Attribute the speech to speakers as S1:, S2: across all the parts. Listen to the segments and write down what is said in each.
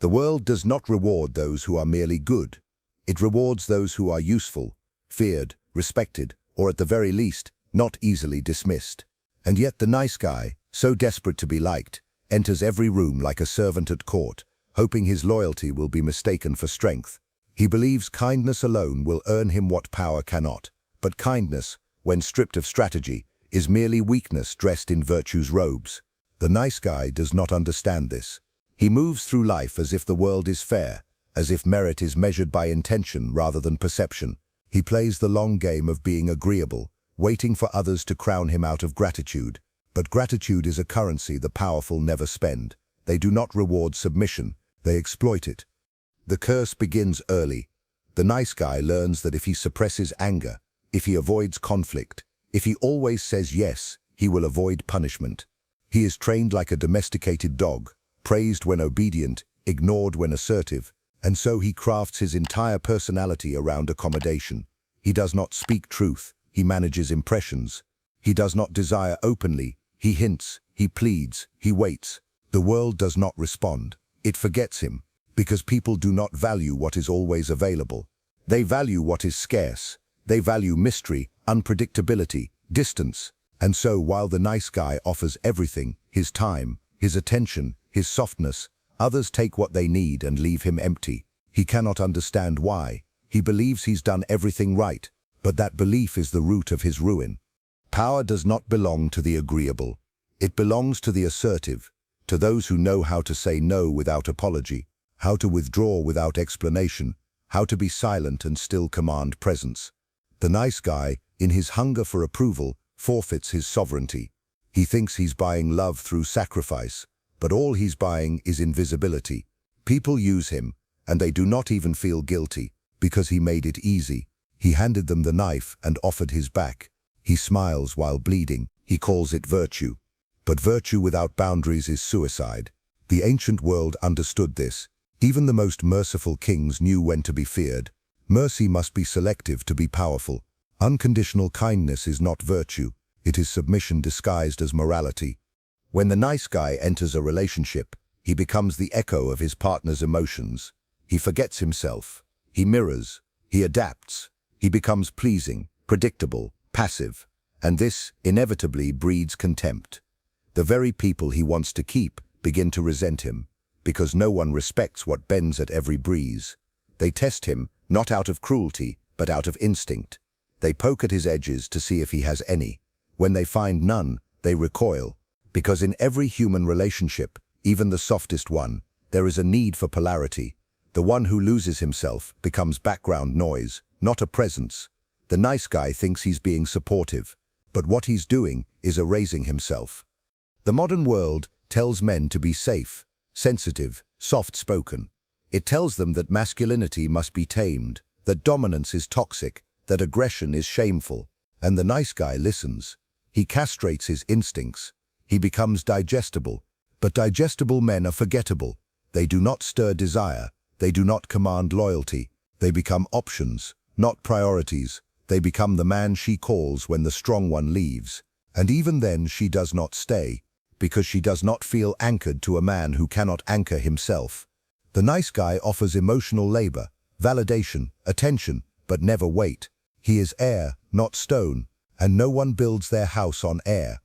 S1: The world does not reward those who are merely good. It rewards those who are useful, feared, respected, or at the very least, not easily dismissed. And yet the nice guy, so desperate to be liked, enters every room like a servant at court, hoping his loyalty will be mistaken for strength. He believes kindness alone will earn him what power cannot. But kindness, when stripped of strategy, is merely weakness dressed in virtue's robes. The nice guy does not understand this. He moves through life as if the world is fair, as if merit is measured by intention rather than perception. He plays the long game of being agreeable, waiting for others to crown him out of gratitude. But gratitude is a currency the powerful never spend. They do not reward submission, they exploit it. The curse begins early. The nice guy learns that if he suppresses anger, if he avoids conflict, if he always says yes, he will avoid punishment. He is trained like a domesticated dog, praised when obedient, ignored when assertive, and so he crafts his entire personality around accommodation. He does not speak truth, he manages impressions. He does not desire openly, he hints, he pleads, he waits. The world does not respond. It forgets him, because people do not value what is always available. They value what is scarce. They value mystery, unpredictability, distance. And so while the nice guy offers everything, his time, his attention, his softness, others take what they need and leave him empty. He cannot understand why. He believes he's done everything right, but that belief is the root of his ruin. Power does not belong to the agreeable. It belongs to the assertive, to those who know how to say no without apology, how to withdraw without explanation, how to be silent and still command presence. The nice guy, in his hunger for approval, forfeits his sovereignty. He thinks he's buying love through sacrifice, but all he's buying is invisibility. People use him, and they do not even feel guilty, because he made it easy. He handed them the knife and offered his back. He smiles while bleeding. He calls it virtue. But virtue without boundaries is suicide. The ancient world understood this. Even the most merciful kings knew when to be feared. Mercy must be selective to be powerful. Unconditional kindness is not virtue. It is submission disguised as morality. When the nice guy enters a relationship, he becomes the echo of his partner's emotions. He forgets himself. He mirrors. He adapts. He becomes pleasing, predictable, passive. And this inevitably breeds contempt. The very people he wants to keep begin to resent him, because no one respects what bends at every breeze. They test him, not out of cruelty, but out of instinct. They poke at his edges to see if he has any. When they find none, they recoil. Because in every human relationship, even the softest one, there is a need for polarity. The one who loses himself becomes background noise, not a presence. The nice guy thinks he's being supportive, but what he's doing is erasing himself. The modern world tells men to be safe, sensitive, soft-spoken. It tells them that masculinity must be tamed, that dominance is toxic, that aggression is shameful. And the nice guy listens. He castrates his instincts. He becomes digestible. But digestible men are forgettable. They do not stir desire. They do not command loyalty. They become options, not priorities. They become the man she calls when the strong one leaves. And even then she does not stay, because she does not feel anchored to a man who cannot anchor himself. The nice guy offers emotional labor, validation, attention, but never weight. He is air, not stone, and no one builds their house on air.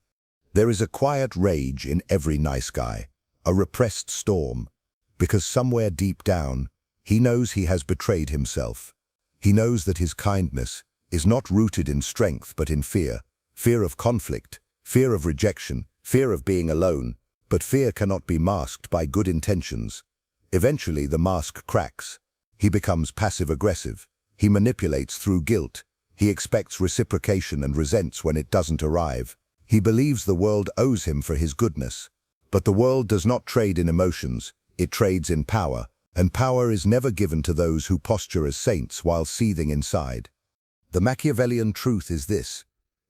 S1: There is a quiet rage in every nice guy, a repressed storm, because somewhere deep down, he knows he has betrayed himself. He knows that his kindness is not rooted in strength but in fear. Fear of conflict, fear of rejection, fear of being alone, but fear cannot be masked by good intentions. Eventually the mask cracks. He becomes passive-aggressive. He manipulates through guilt. He expects reciprocation and resents when it doesn't arrive. He believes the world owes him for his goodness. But the world does not trade in emotions, it trades in power, and power is never given to those who posture as saints while seething inside. The Machiavellian truth is this: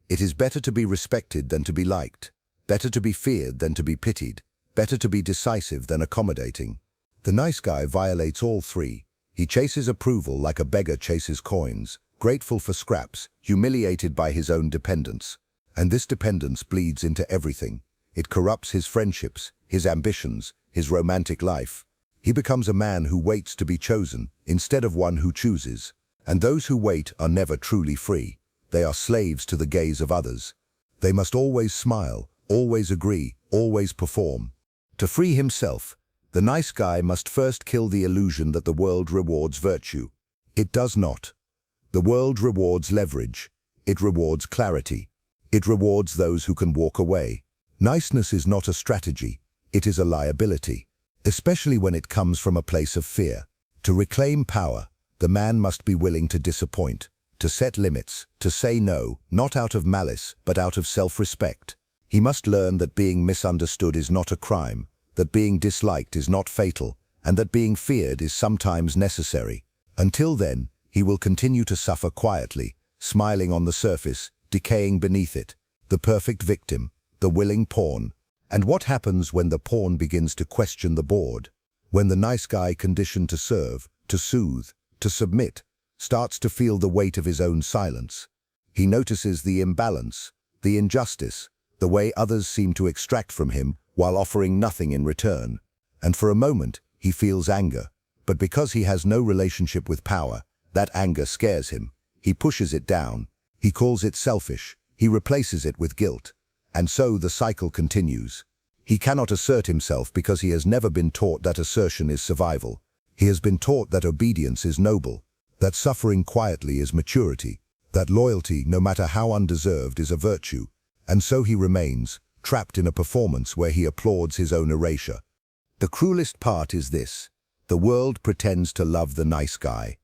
S1: it is better to be respected than to be liked, better to be feared than to be pitied, better to be decisive than accommodating. The nice guy violates all three. He chases approval like a beggar chases coins, grateful for scraps, humiliated by his own dependence. And this dependence bleeds into everything. It corrupts his friendships, his ambitions, his romantic life. He becomes a man who waits to be chosen, instead of one who chooses. And those who wait are never truly free. They are slaves to the gaze of others. They must always smile, always agree, always perform. To free himself, the nice guy must first kill the illusion that the world rewards virtue. It does not. The world rewards leverage. It rewards clarity. It rewards those who can walk away. Niceness is not a strategy. It is a liability, especially when it comes from a place of fear. To reclaim power, the man must be willing to disappoint, to set limits, to say no, not out of malice, but out of self-respect. He must learn that being misunderstood is not a crime, that being disliked is not fatal, and that being feared is sometimes necessary. Until then, he will continue to suffer quietly, smiling on the surface, decaying beneath it, the perfect victim, the willing pawn. And what happens when the pawn begins to question the board? When the nice guy conditioned to serve, to soothe, to submit, starts to feel the weight of his own silence. He notices the imbalance, the injustice, the way others seem to extract from him while offering nothing in return. And for a moment, he feels anger. But because he has no relationship with power, that anger scares him. He pushes it down. He calls it selfish. He replaces it with guilt. And so the cycle continues. He cannot assert himself because he has never been taught that assertion is survival. He has been taught that obedience is noble, that suffering quietly is maturity, that loyalty, no matter how undeserved, is a virtue. And so he remains, trapped in a performance where he applauds his own erasure. The cruelest part is this: the world pretends to love the nice guy.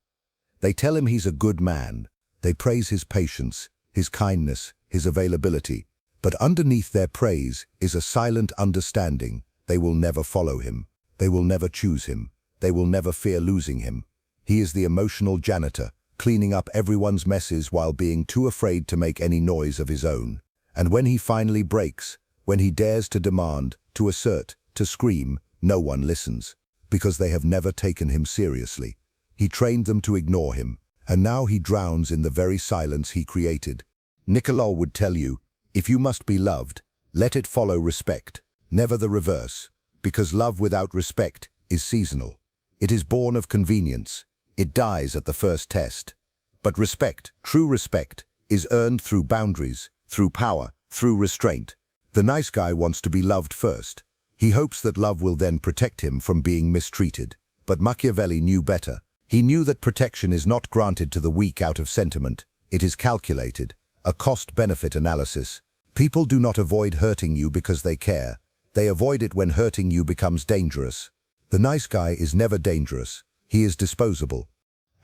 S1: They tell him he's a good man. They praise his patience, his kindness, his availability. But underneath their praise is a silent understanding. They will never follow him. They will never choose him. They will never fear losing him. He is the emotional janitor, cleaning up everyone's messes while being too afraid to make any noise of his own. And when he finally breaks, when he dares to demand, to assert, to scream, no one listens, because they have never taken him seriously. He trained them to ignore him, and now he drowns in the very silence he created. Niccolò would tell you, if you must be loved, let it follow respect, never the reverse, because love without respect is seasonal. It is born of convenience. It dies at the first test. But respect, true respect, is earned through boundaries, through power, through restraint. The nice guy wants to be loved first. He hopes that love will then protect him from being mistreated. But Machiavelli knew better. He knew that protection is not granted to the weak out of sentiment. It is calculated, a cost-benefit analysis. People do not avoid hurting you because they care. They avoid it when hurting you becomes dangerous. The nice guy is never dangerous. He is disposable.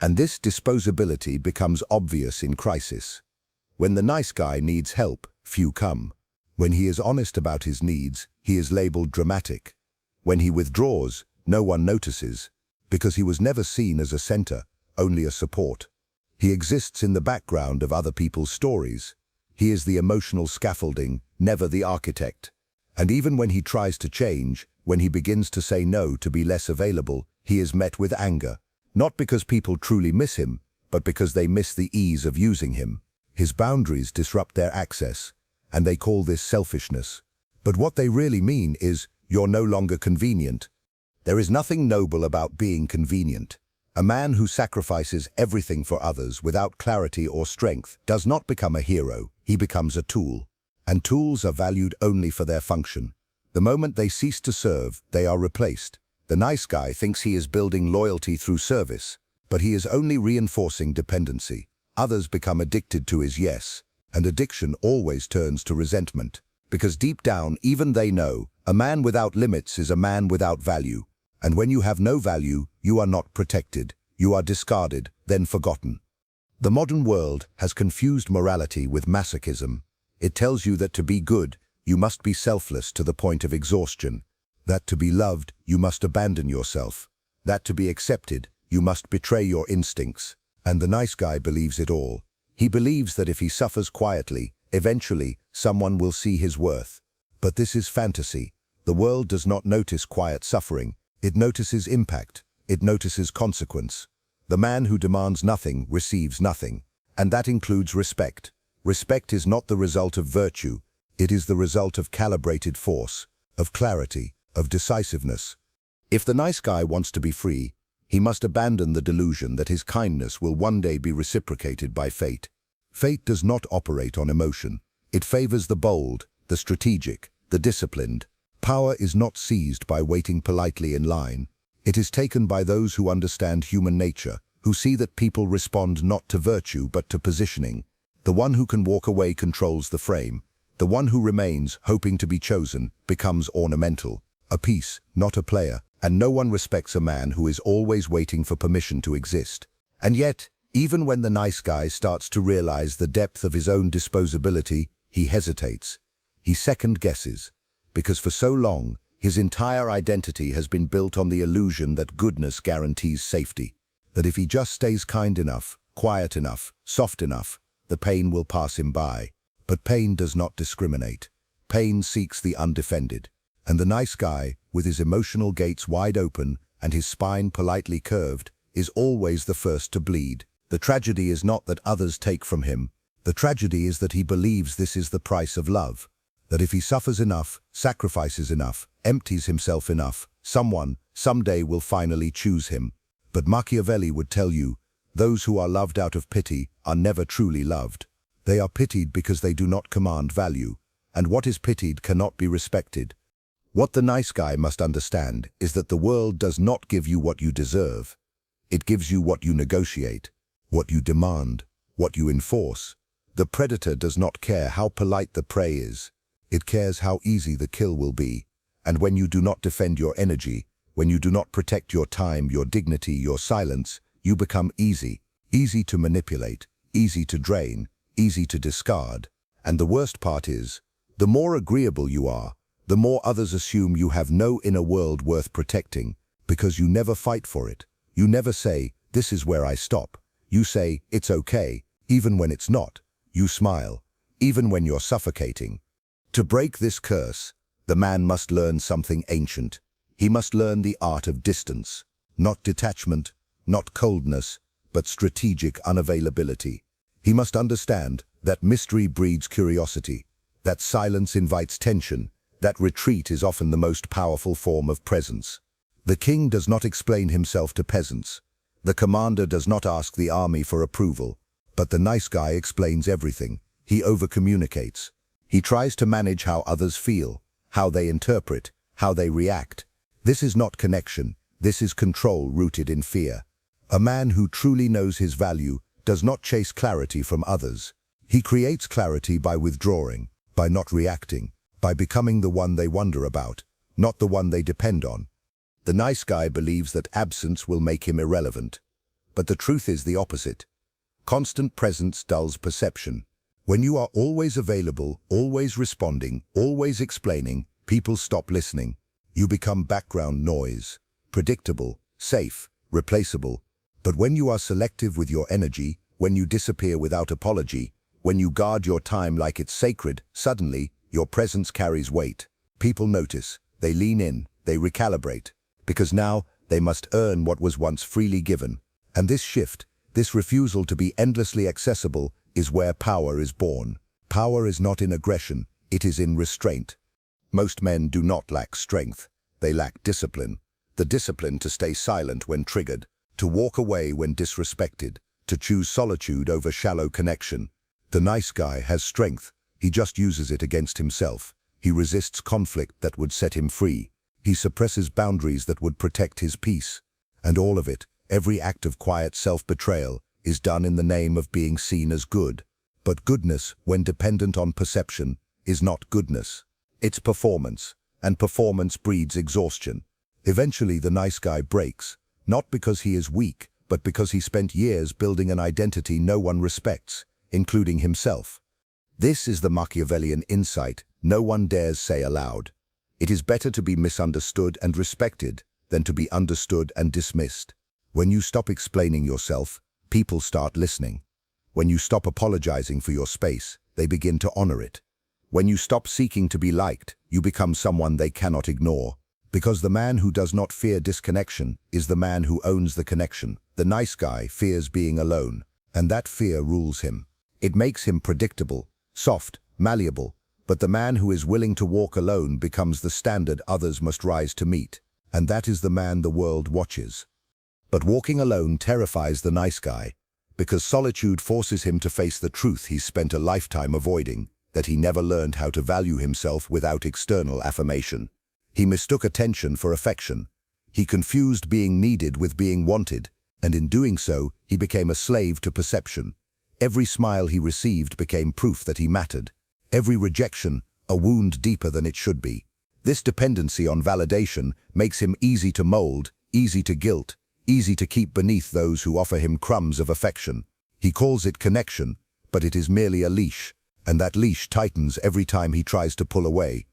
S1: And this disposability becomes obvious in crisis. When the nice guy needs help, few come. When he is honest about his needs, he is labeled dramatic. When he withdraws, no one notices, because he was never seen as a center, only a support. He exists in the background of other people's stories. He is the emotional scaffolding, never the architect. And even when he tries to change, when he begins to say no to be less available, he is met with anger. Not because people truly miss him, but because they miss the ease of using him. His boundaries disrupt their access, and they call this selfishness. But what they really mean is, you're no longer convenient. There is nothing noble about being convenient. A man who sacrifices everything for others without clarity or strength does not become a hero, he becomes a tool. And tools are valued only for their function. The moment they cease to serve, they are replaced. The nice guy thinks he is building loyalty through service, but he is only reinforcing dependency. Others become addicted to his yes, and addiction always turns to resentment. Because deep down, even they know, a man without limits is a man without value. And when you have no value, you are not protected. You are discarded, then forgotten. The modern world has confused morality with masochism. It tells you that to be good, you must be selfless to the point of exhaustion. That to be loved, you must abandon yourself. That to be accepted, you must betray your instincts. And the nice guy believes it all. He believes that if he suffers quietly, eventually, someone will see his worth. But this is fantasy. The world does not notice quiet suffering. It notices impact. It notices consequence. The man who demands nothing receives nothing. And that includes respect. Respect is not the result of virtue. It is the result of calibrated force, of clarity, of decisiveness. If the nice guy wants to be free, he must abandon the delusion that his kindness will one day be reciprocated by fate. Fate does not operate on emotion. It favors the bold, the strategic, the disciplined. Power is not seized by waiting politely in line. It is taken by those who understand human nature, who see that people respond not to virtue but to positioning. The one who can walk away controls the frame. The one who remains, hoping to be chosen, becomes ornamental, a piece, not a player, and no one respects a man who is always waiting for permission to exist. And yet, even when the nice guy starts to realize the depth of his own disposability, he hesitates. He second-guesses, because for so long, his entire identity has been built on the illusion that goodness guarantees safety, that if he just stays kind enough, quiet enough, soft enough, the pain will pass him by. But pain does not discriminate. Pain seeks the undefended. And the nice guy, with his emotional gates wide open and his spine politely curved, is always the first to bleed. The tragedy is not that others take from him. The tragedy is that he believes this is the price of love. That if he suffers enough, sacrifices enough, empties himself enough, someone, someday will finally choose him. But Machiavelli would tell you, those who are loved out of pity are never truly loved. They are pitied because they do not command value, and what is pitied cannot be respected. What the nice guy must understand is that the world does not give you what you deserve. It gives you what you negotiate, what you demand, what you enforce. The predator does not care how polite the prey is. It cares how easy the kill will be. And when you do not defend your energy, when you do not protect your time, your dignity, your silence, you become easy to manipulate, easy to drain, easy to discard. And the worst part is, the more agreeable you are, the more others assume you have no inner world worth protecting, because you never fight for it. You never say, this is where I stop. You say, it's okay, even when it's not. You smile, even when you're suffocating. To break this curse, the man must learn something ancient. He must learn the art of distance, not detachment, not coldness, but strategic unavailability. He must understand that mystery breeds curiosity, that silence invites tension, that retreat is often the most powerful form of presence. The king does not explain himself to peasants. The commander does not ask the army for approval. But the nice guy explains everything. He overcommunicates. He tries to manage how others feel, how they interpret, how they react. This is not connection. This is control rooted in fear. A man who truly knows his value does not chase clarity from others. He creates clarity by withdrawing, by not reacting, by becoming the one they wonder about, not the one they depend on. The nice guy believes that absence will make him irrelevant. But the truth is the opposite. Constant presence dulls perception. When you are always available, always responding, always explaining, people stop listening. You become background noise, predictable, safe, replaceable. But when you are selective with your energy, when you disappear without apology, when you guard your time like it's sacred, suddenly, your presence carries weight. People notice, they lean in, they recalibrate, because now they must earn what was once freely given. And this shift, this refusal to be endlessly accessible, is where power is born. Power is not in aggression, it is in restraint. Most men do not lack strength, they lack discipline. The discipline to stay silent when triggered, to walk away when disrespected, to choose solitude over shallow connection. The nice guy has strength, he just uses it against himself. He resists conflict that would set him free. He suppresses boundaries that would protect his peace. And all of it, every act of quiet self-betrayal, is done in the name of being seen as good. But goodness, when dependent on perception, is not goodness. It's performance, and performance breeds exhaustion. Eventually the nice guy breaks, not because he is weak, but because he spent years building an identity no one respects, including himself. This is the Machiavellian insight no one dares say aloud. It is better to be misunderstood and respected than to be understood and dismissed. When you stop explaining yourself, people start listening. When you stop apologizing for your space, they begin to honor it. When you stop seeking to be liked, you become someone they cannot ignore. Because the man who does not fear disconnection is the man who owns the connection. The nice guy fears being alone, and that fear rules him. It makes him predictable, soft, malleable, but the man who is willing to walk alone becomes the standard others must rise to meet. and that is the man the world watches. But walking alone terrifies the nice guy, because solitude forces him to face the truth he's spent a lifetime avoiding, that he never learned how to value himself without external affirmation. He mistook attention for affection. He confused being needed with being wanted, and in doing so, he became a slave to perception. Every smile he received became proof that he mattered. Every rejection, a wound deeper than it should be. This dependency on validation makes him easy to mold, easy to guilt, easy to keep beneath those who offer him crumbs of affection. He calls it connection, but it is merely a leash, and that leash tightens every time he tries to pull away.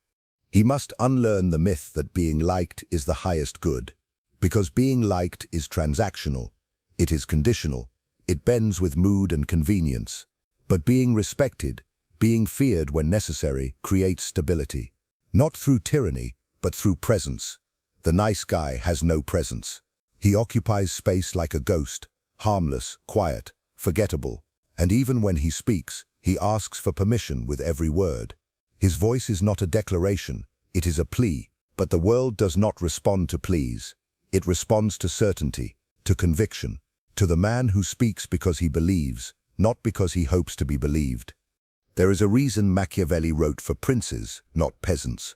S1: He must unlearn the myth that being liked is the highest good, because being liked is transactional. It is conditional. It bends with mood and convenience. But being respected, being feared when necessary, creates stability. Not through tyranny, but through presence. The nice guy has no presence. He occupies space like a ghost, harmless, quiet, forgettable. And even when he speaks, he asks for permission with every word. His voice is not a declaration, it is a plea. But the world does not respond to pleas. It responds to certainty, to conviction, to the man who speaks because he believes, not because he hopes to be believed. There is a reason Machiavelli wrote for princes, not peasants.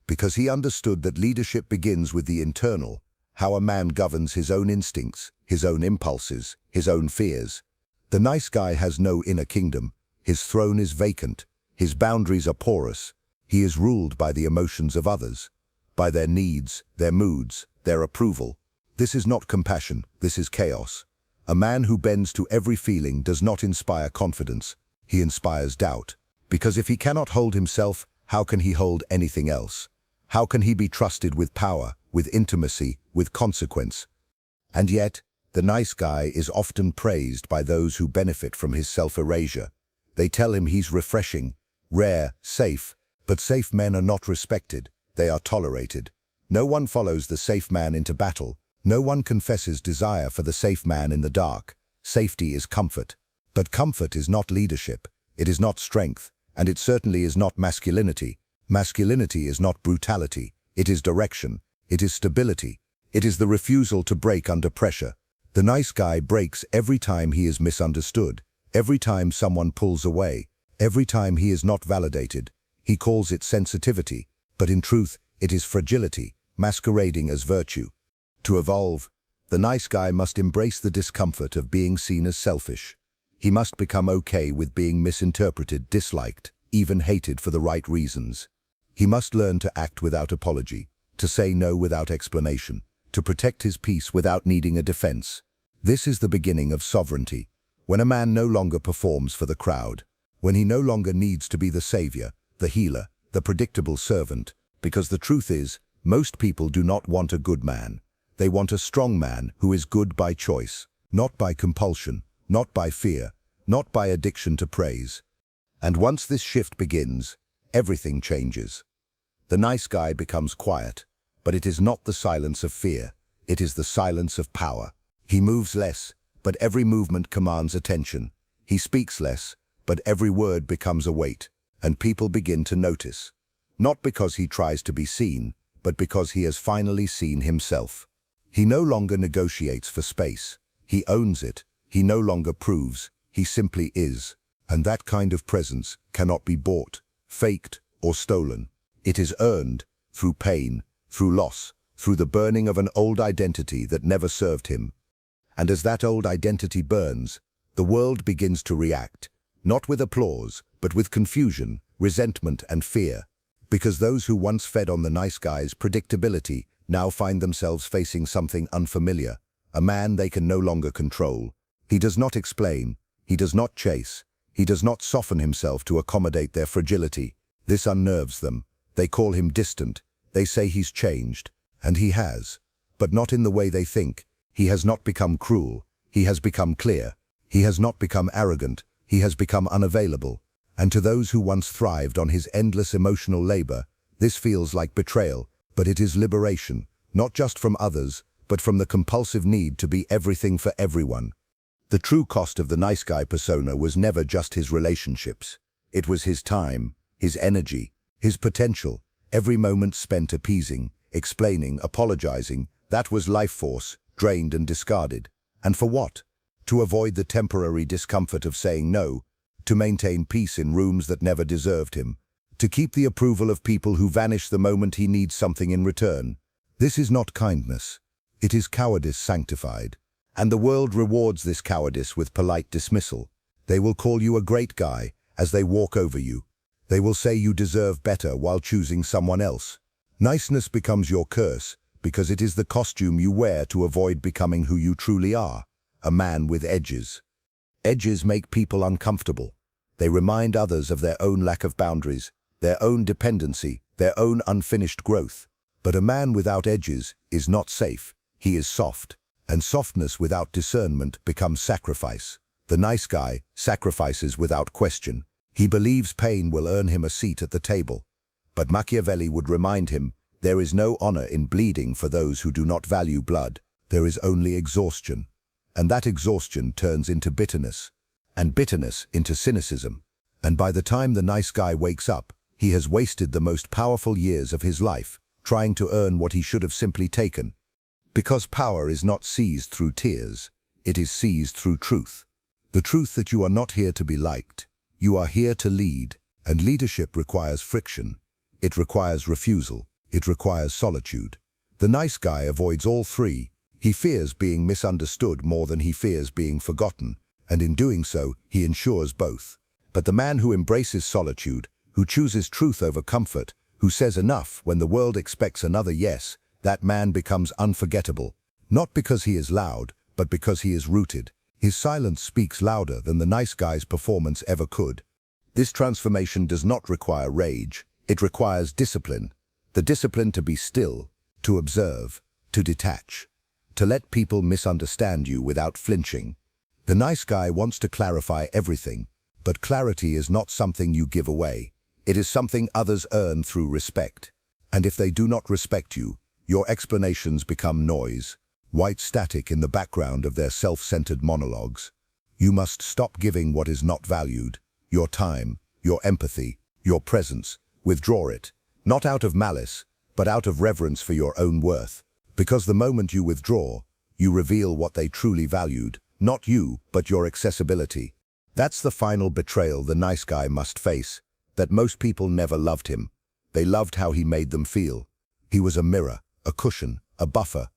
S1: Because he understood that leadership begins with the internal, how a man governs his own instincts, his own impulses, his own fears. The nice guy has no inner kingdom. His throne is vacant. His boundaries are porous. He is ruled by the emotions of others, by their needs, their moods, their approval. This is not compassion, this is chaos. A man who bends to every feeling does not inspire confidence. He inspires doubt. Because if he cannot hold himself, how can he hold anything else? How can he be trusted with power, with intimacy, with consequence? And yet, the nice guy is often praised by those who benefit from his self-erasure. They tell him he's refreshing, rare, safe, but safe men are not respected, they are tolerated. No one follows the safe man into battle. No one confesses desire for the safe man in the dark. Safety is comfort. But comfort is not leadership, it is not strength, and it certainly is not masculinity. Masculinity is not brutality, it is direction, it is stability, it is the refusal to break under pressure. The nice guy breaks every time he is misunderstood, every time someone pulls away, every time he is not validated. He calls it sensitivity, but in truth, it is fragility, masquerading as virtue. To evolve, the nice guy must embrace the discomfort of being seen as selfish. He must become okay with being misinterpreted, disliked, even hated for the right reasons. He must learn to act without apology, to say no without explanation, to protect his peace without needing a defense. This is the beginning of sovereignty, when a man no longer performs for the crowd, when he no longer needs to be the savior, the healer, the predictable servant, because the truth is, most people do not want a good man. They want a strong man who is good by choice, not by compulsion, not by fear, not by addiction to praise. And once this shift begins, everything changes. The nice guy becomes quiet, but it is not the silence of fear, it is the silence of power. He moves less, but every movement commands attention. He speaks less, but every word becomes a weight, and people begin to notice. Not because he tries to be seen, but because he has finally seen himself. He no longer negotiates for space. He owns it. He no longer proves, he simply is. And that kind of presence cannot be bought, faked, or stolen. It is earned through pain, through loss, through the burning of an old identity that never served him. And as that old identity burns, the world begins to react, not with applause, but with confusion, resentment, and fear. Because those who once fed on the nice guy's predictability now find themselves facing something unfamiliar, a man they can no longer control. He does not explain, he does not chase, he does not soften himself to accommodate their fragility. This unnerves them. They call him distant, they say he's changed, and he has. But not in the way they think. He has not become cruel, he has become clear. He has not become arrogant, he has become unavailable. And to those who once thrived on his endless emotional labor, this feels like betrayal, but it is liberation, not just from others, but from the compulsive need to be everything for everyone. The true cost of the nice guy persona was never just his relationships. It was his time, his energy, his potential, every moment spent appeasing, explaining, apologizing. That was life force, drained and discarded. And for what? To avoid the temporary discomfort of saying no, to maintain peace in rooms that never deserved him, to keep the approval of people who vanish the moment he needs something in return. This is not kindness. It is cowardice sanctified. And the world rewards this cowardice with polite dismissal. They will call you a great guy as they walk over you. They will say you deserve better while choosing someone else. Niceness becomes your curse because it is the costume you wear to avoid becoming who you truly are, a man with edges. Edges make people uncomfortable. They remind others of their own lack of boundaries, their own dependency, their own unfinished growth. But a man without edges is not safe. He is soft, and softness without discernment becomes sacrifice. The nice guy sacrifices without question. He believes pain will earn him a seat at the table. But Machiavelli would remind him, there is no honor in bleeding for those who do not value blood. There is only exhaustion. And that exhaustion turns into bitterness, and bitterness into cynicism. And by the time the nice guy wakes up, he has wasted the most powerful years of his life, trying to earn what he should have simply taken. Because power is not seized through tears, it is seized through truth. The truth that you are not here to be liked. You are here to lead, and leadership requires friction. It requires refusal. It requires solitude. The nice guy avoids all three. He fears being misunderstood more than he fears being forgotten, and in doing so, he ensures both. But the man who embraces solitude, who chooses truth over comfort, who says enough when the world expects another yes, that man becomes unforgettable. Not because he is loud, but because he is rooted. His silence speaks louder than the nice guy's performance ever could. This transformation does not require rage. It requires discipline. The discipline to be still, to observe, to detach, to let people misunderstand you without flinching. The nice guy wants to clarify everything, but clarity is not something you give away. It is something others earn through respect. And if they do not respect you, your explanations become noise, white static in the background of their self-centered monologues. You must stop giving what is not valued, your time, your empathy, your presence. Withdraw it, not out of malice, but out of reverence for your own worth. Because the moment you withdraw, you reveal what they truly valued, not you, but your accessibility. That's the final betrayal the nice guy must face, that most people never loved him. They loved how he made them feel. He was a mirror, a cushion, a buffer.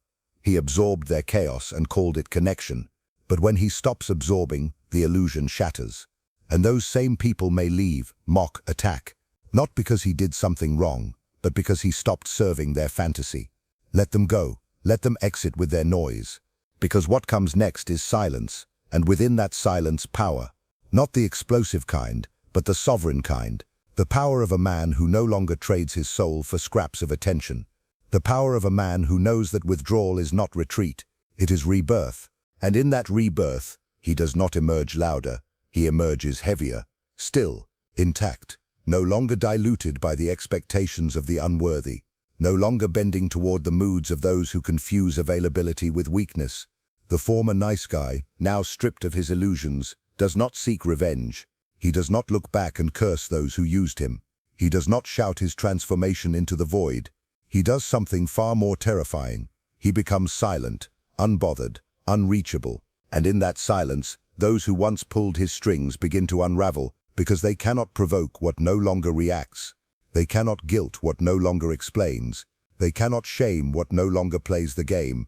S1: He absorbed their chaos and called it connection. But when he stops absorbing, the illusion shatters. And those same people may leave, mock, attack. Not because he did something wrong, but because he stopped serving their fantasy. Let them go. Let them exit with their noise. Because what comes next is silence, and within that silence, power. Not the explosive kind, but the sovereign kind. The power of a man who no longer trades his soul for scraps of attention. The power of a man who knows that withdrawal is not retreat, it is rebirth. And in that rebirth, he does not emerge louder, he emerges heavier, still, intact, no longer diluted by the expectations of the unworthy, no longer bending toward the moods of those who confuse availability with weakness. The former nice guy, now stripped of his illusions, does not seek revenge. He does not look back and curse those who used him. He does not shout his transformation into the void. He does something far more terrifying. He becomes silent, unbothered, unreachable. And in that silence, those who once pulled his strings begin to unravel because they cannot provoke what no longer reacts. They cannot guilt what no longer explains. They cannot shame what no longer plays the game.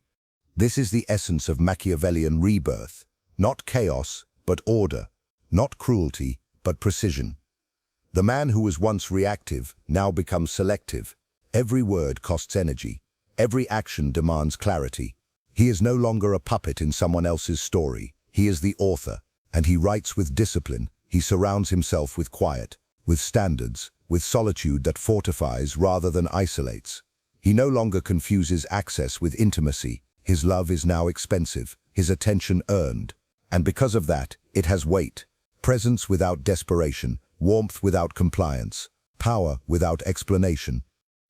S1: This is the essence of Machiavellian rebirth. Not chaos, but order. Not cruelty, but precision. The man who was once reactive now becomes selective. Every word costs energy. Every action demands clarity. He is no longer a puppet in someone else's story. He is the author, and he writes with discipline. He surrounds himself with quiet, with standards, with solitude that fortifies rather than isolates. He no longer confuses access with intimacy. His love is now expensive, his attention earned. And because of that, it has weight. Presence without desperation, warmth without compliance, power without explanation.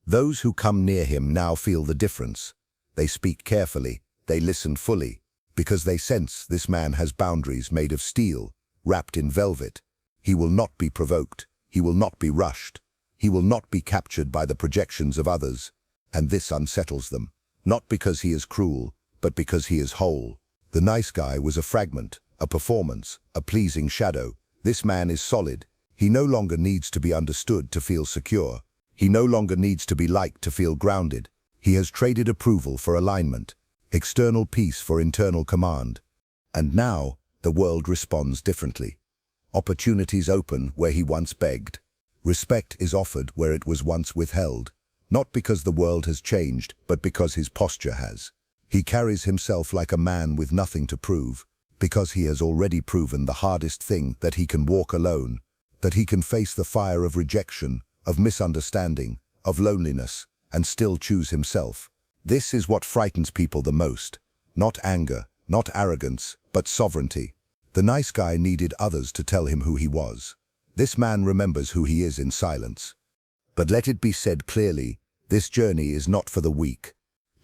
S1: Those who come near him now feel the difference. They speak carefully, they listen fully, because they sense this man has boundaries made of steel, wrapped in velvet. He will not be provoked. He will not be rushed. He will not be captured by the projections of others. and this unsettles them. Not because he is cruel, but because he is whole. The nice guy was a fragment, a performance, a pleasing shadow. This man is solid. He no longer needs to be understood to feel secure. He no longer needs to be liked to feel grounded. He has traded approval for alignment, external peace for internal command. And now, the world responds differently. Opportunities open where he once begged. Respect is offered where it was once withheld. Not because the world has changed, but because his posture has. He carries himself like a man with nothing to prove, because he has already proven the hardest thing, that he can walk alone, that he can face the fire of rejection, of misunderstanding, of loneliness, and still choose himself. This is what frightens people the most. Not anger, not arrogance, but sovereignty. The nice guy needed others to tell him who he was. This man remembers who he is in silence. But let it be said clearly, this journey is not for the weak.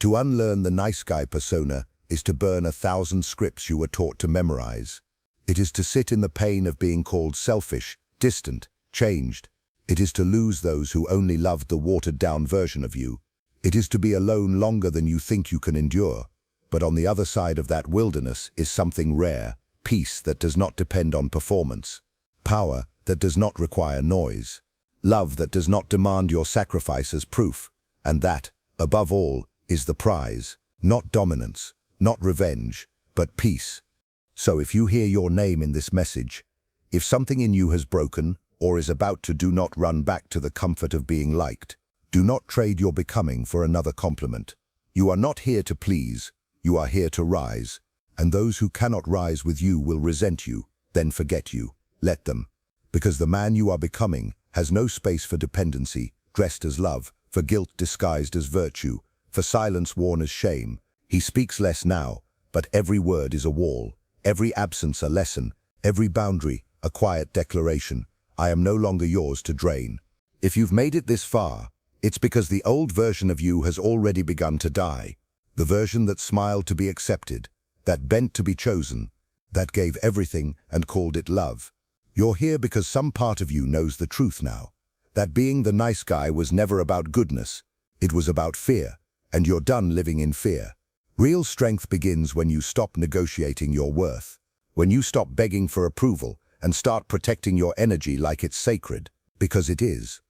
S1: To unlearn the nice guy persona is to burn 1,000 scripts you were taught to memorize. It is to sit in the pain of being called selfish, distant, changed. It is to lose those who only loved the watered-down version of you. It is to be alone longer than you think you can endure. But on the other side of that wilderness is something rare, peace that does not depend on performance, power that does not require noise, love that does not demand your sacrifice as proof, and that, above all, is the prize. Not dominance, not revenge, but peace. So if you hear your name in this message, if something in you has broken or is about to, do not run back to the comfort of being liked. Do not trade your becoming for another compliment. You are not here to please, you are here to rise. And those who cannot rise with you will resent you, then forget you. Let them. Because the man you are becoming has no space for dependency, dressed as love, for guilt disguised as virtue, for silence worn as shame. He speaks less now, but every word is a wall, every absence a lesson, every boundary a quiet declaration. I am no longer yours to drain. If you've made it this far, it's because the old version of you has already begun to die. The version that smiled to be accepted, that bent to be chosen, that gave everything and called it love. You're here because some part of you knows the truth now. That being the nice guy was never about goodness. It was about fear, and you're done living in fear. Real strength begins when you stop negotiating your worth, when you stop begging for approval and start protecting your energy like it's sacred, because it is.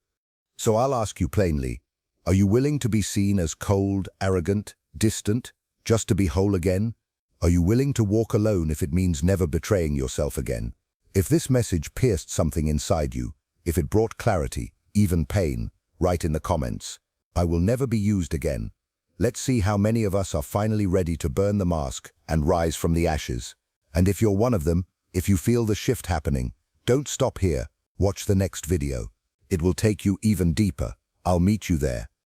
S1: So I'll ask you plainly, are you willing to be seen as cold, arrogant, distant, just to be whole again? Are you willing to walk alone if it means never betraying yourself again? If this message pierced something inside you, if it brought clarity, even pain, write in the comments. I will never be used again. Let's see how many of us are finally ready to burn the mask and rise from the ashes. And if you're one of them, if you feel the shift happening, don't stop here. Watch the next video. It will take you even deeper. I'll meet you there.